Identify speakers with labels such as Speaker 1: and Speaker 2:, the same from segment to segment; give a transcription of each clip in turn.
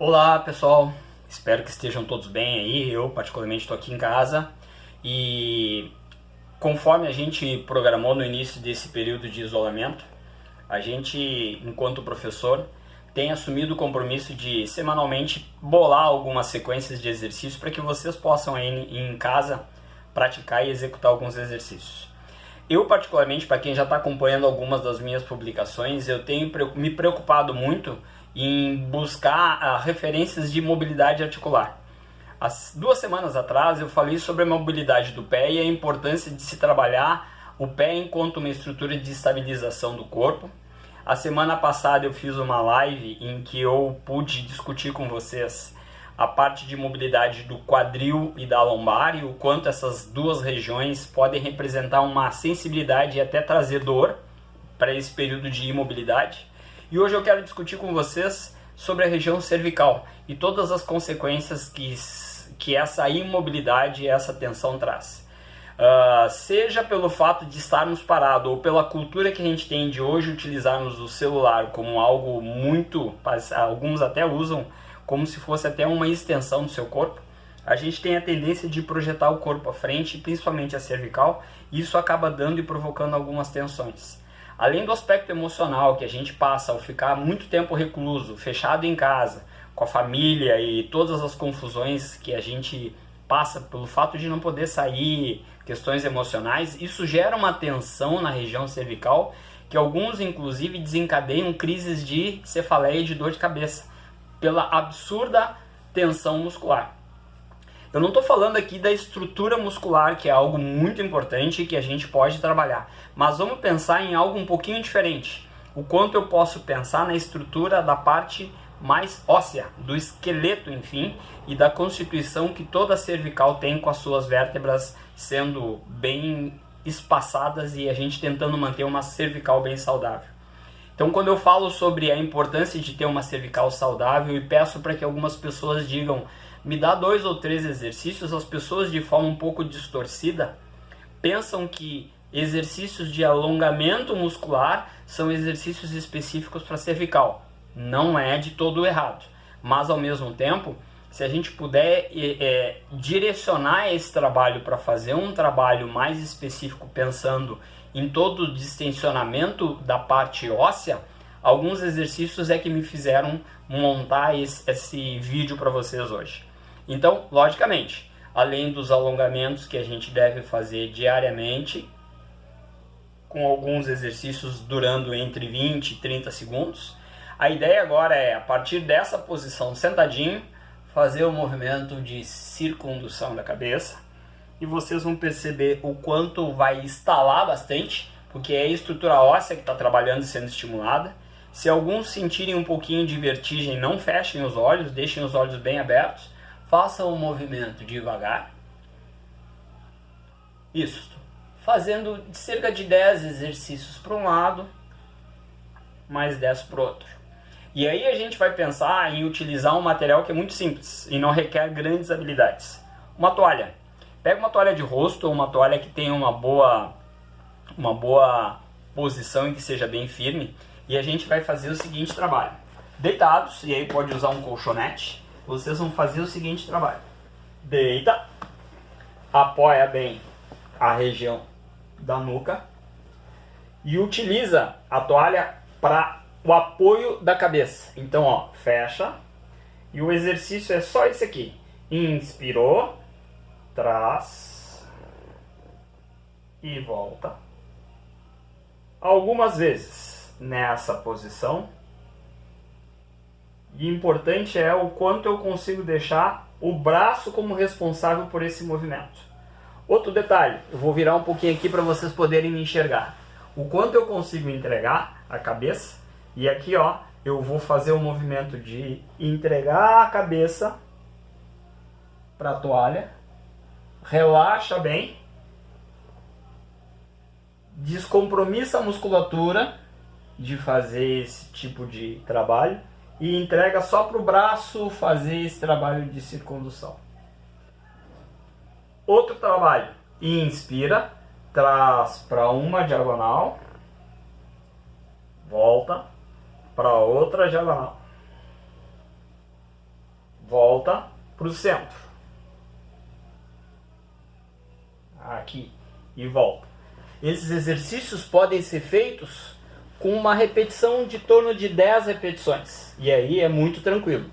Speaker 1: Olá pessoal, espero que estejam todos bem aí. Eu particularmente estou aqui em casa e conforme a gente programou no início desse período de isolamento, a gente, enquanto professor, tem assumido o compromisso de semanalmente bolar algumas sequências de exercícios para que vocês possam aí em casa praticar e executar alguns exercícios. Eu particularmente, para quem já está acompanhando algumas das minhas publicações, eu tenho me preocupado muito em buscar referências de mobilidade articular. Há 2 semanas atrás eu falei sobre a mobilidade do pé e a importância de se trabalhar o pé enquanto uma estrutura de estabilização do corpo. A semana passada eu fiz uma live em que eu pude discutir com vocês a parte de mobilidade do quadril e da lombar e o quanto essas duas regiões podem representar uma sensibilidade e até trazer dor para esse período de imobilidade. E hoje eu quero discutir com vocês sobre a região cervical e todas as consequências que essa imobilidade e essa tensão traz. Seja pelo fato de estarmos parados ou pela cultura que a gente tem de hoje utilizarmos o celular como algo muito, alguns até usam como se fosse até uma extensão do seu corpo, a gente tem a tendência de projetar o corpo à frente, principalmente a cervical, e isso acaba dando e provocando algumas tensões. Além do aspecto emocional que a gente passa ao ficar muito tempo recluso, fechado em casa, com a família e todas as confusões que a gente passa pelo fato de não poder sair, questões emocionais, isso gera uma tensão na região cervical que alguns inclusive desencadeiam crises de cefaleia e de dor de cabeça pela absurda tensão muscular. Eu não estou falando aqui da estrutura muscular, que é algo muito importante e que a gente pode trabalhar, mas vamos pensar em algo um pouquinho diferente. O quanto eu posso pensar na estrutura da parte mais óssea, do esqueleto, enfim, e da constituição que toda a cervical tem com as suas vértebras sendo bem espaçadas e a gente tentando manter uma cervical bem saudável. Então, quando eu falo sobre a importância de ter uma cervical saudável e peço para que algumas pessoas digam, me dá 2 ou 3 exercícios, as pessoas de forma um pouco distorcida pensam que exercícios de alongamento muscular são exercícios específicos para cervical. Não é de todo errado, mas ao mesmo tempo, se a gente puder direcionar esse trabalho para fazer um trabalho mais específico pensando em todo o distensionamento da parte óssea, alguns exercícios é que me fizeram montar esse vídeo para vocês hoje. Então, logicamente, além dos alongamentos que a gente deve fazer diariamente, com alguns exercícios durando entre 20 e 30 segundos, a ideia agora é, a partir dessa posição sentadinho, fazer o movimento de circundução da cabeça, e vocês vão perceber o quanto vai estalar bastante, porque é a estrutura óssea que está trabalhando e sendo estimulada. Se alguns sentirem um pouquinho de vertigem, não fechem os olhos, deixem os olhos bem abertos, façam o movimento devagar. Isso, fazendo cerca de 10 exercícios para um lado, mais 10 para o outro. E aí a gente vai pensar em utilizar um material que é muito simples e não requer grandes habilidades. Uma toalha. Pega uma toalha de rosto ou uma toalha que tenha uma boa posição e que seja bem firme. E a gente vai fazer o seguinte trabalho. Deitados, e aí pode usar um colchonete, vocês vão fazer o seguinte trabalho. Deita, apoia bem a região da nuca e utiliza a toalha para o apoio da cabeça. Então, ó, fecha. E o exercício é só esse aqui. Inspirou, traz e volta. Algumas vezes nessa posição. E importante é o quanto eu consigo deixar o braço como responsável por esse movimento. Outro detalhe, eu vou virar um pouquinho aqui para vocês poderem me enxergar. O quanto eu consigo entregar a cabeça. E aqui, ó, eu vou fazer o movimento de entregar a cabeça para a toalha. Relaxa bem. Descompromissa a musculatura de fazer esse tipo de trabalho. E entrega só para o braço fazer esse trabalho de circundução. Outro trabalho. Inspira, traz para uma diagonal. Volta para outra diagonal. volta para o centro. Aqui e volta. Esses exercícios podem ser feitos com uma repetição de torno de 10 repetições. E aí é muito tranquilo.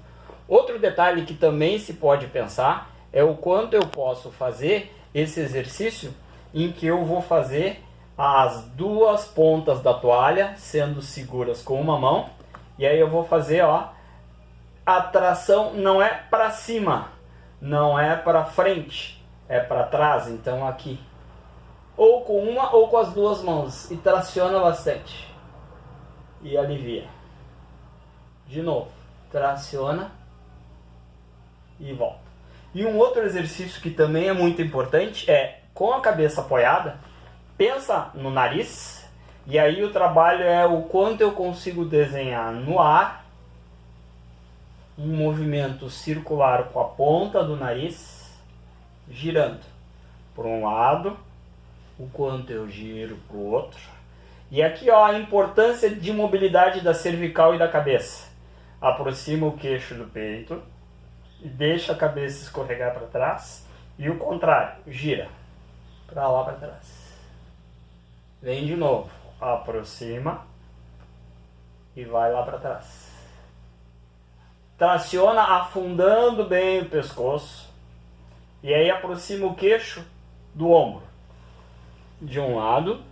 Speaker 1: Outro detalhe que também se pode pensar é o quanto eu posso fazer esse exercício em que eu vou fazer as duas pontas da toalha sendo seguras com uma mão. E aí eu vou fazer, ó, a tração não é para cima, não é para frente, é para trás. Então aqui, ou com uma ou com as duas mãos, e traciona bastante e alivia. De novo, traciona e volta. E um outro exercício que também é muito importante é, com a cabeça apoiada, pensa no nariz, e aí o trabalho é o quanto eu consigo desenhar no ar um movimento circular com a ponta do nariz girando por um lado, o quanto eu giro para o outro. E aqui, ó, a importância de mobilidade da cervical e da cabeça. Aproxima o queixo do peito e deixa a cabeça escorregar para trás, e o contrário, gira para lá para trás. Vem de novo, aproxima e vai lá para trás. Traciona afundando bem o pescoço, e aí aproxima o queixo do ombro, de um lado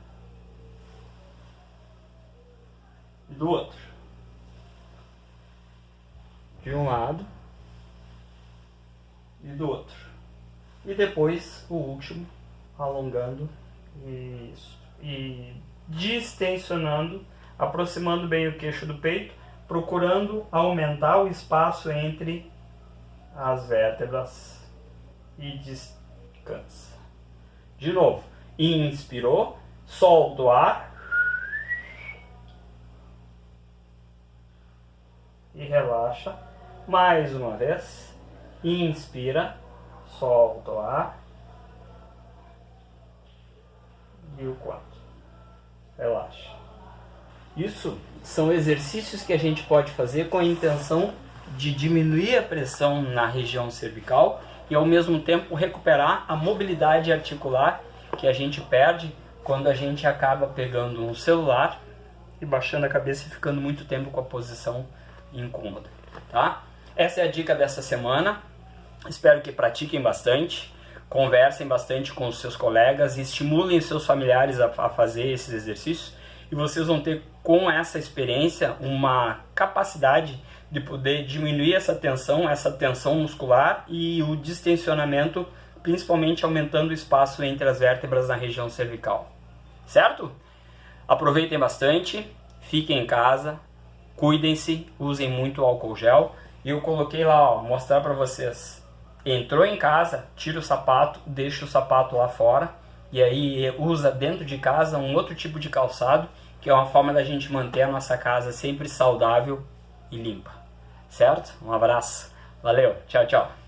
Speaker 1: e do outro, de um lado e do outro, e depois o último, alongando isso e distensionando, aproximando bem o queixo do peito, procurando aumentar o espaço entre as vértebras, e descansa. De novo, inspirou, solta o ar e relaxa. Mais uma vez, inspira, solta o ar e o 4, relaxa. Isso são exercícios que a gente pode fazer com a intenção de diminuir a pressão na região cervical e ao mesmo tempo recuperar a mobilidade articular que a gente perde quando a gente acaba pegando um celular e baixando a cabeça e ficando muito tempo com a posição incômoda, tá? Essa é a dica dessa semana. Espero que pratiquem bastante, conversem bastante com os seus colegas e estimulem seus familiares a fazer esses exercícios, e vocês vão ter, com essa experiência, uma capacidade de poder diminuir essa tensão muscular e o distensionamento, principalmente aumentando o espaço entre as vértebras na região cervical. Certo? Aproveitem bastante, fiquem em casa, cuidem-se, usem muito álcool gel. E eu coloquei lá, ó, mostrar para vocês. Entrou em casa, tira o sapato, deixa o sapato lá fora, e aí usa dentro de casa um outro tipo de calçado, que é uma forma da gente manter a nossa casa sempre saudável e limpa. Certo? Um abraço. Valeu. Tchau, tchau.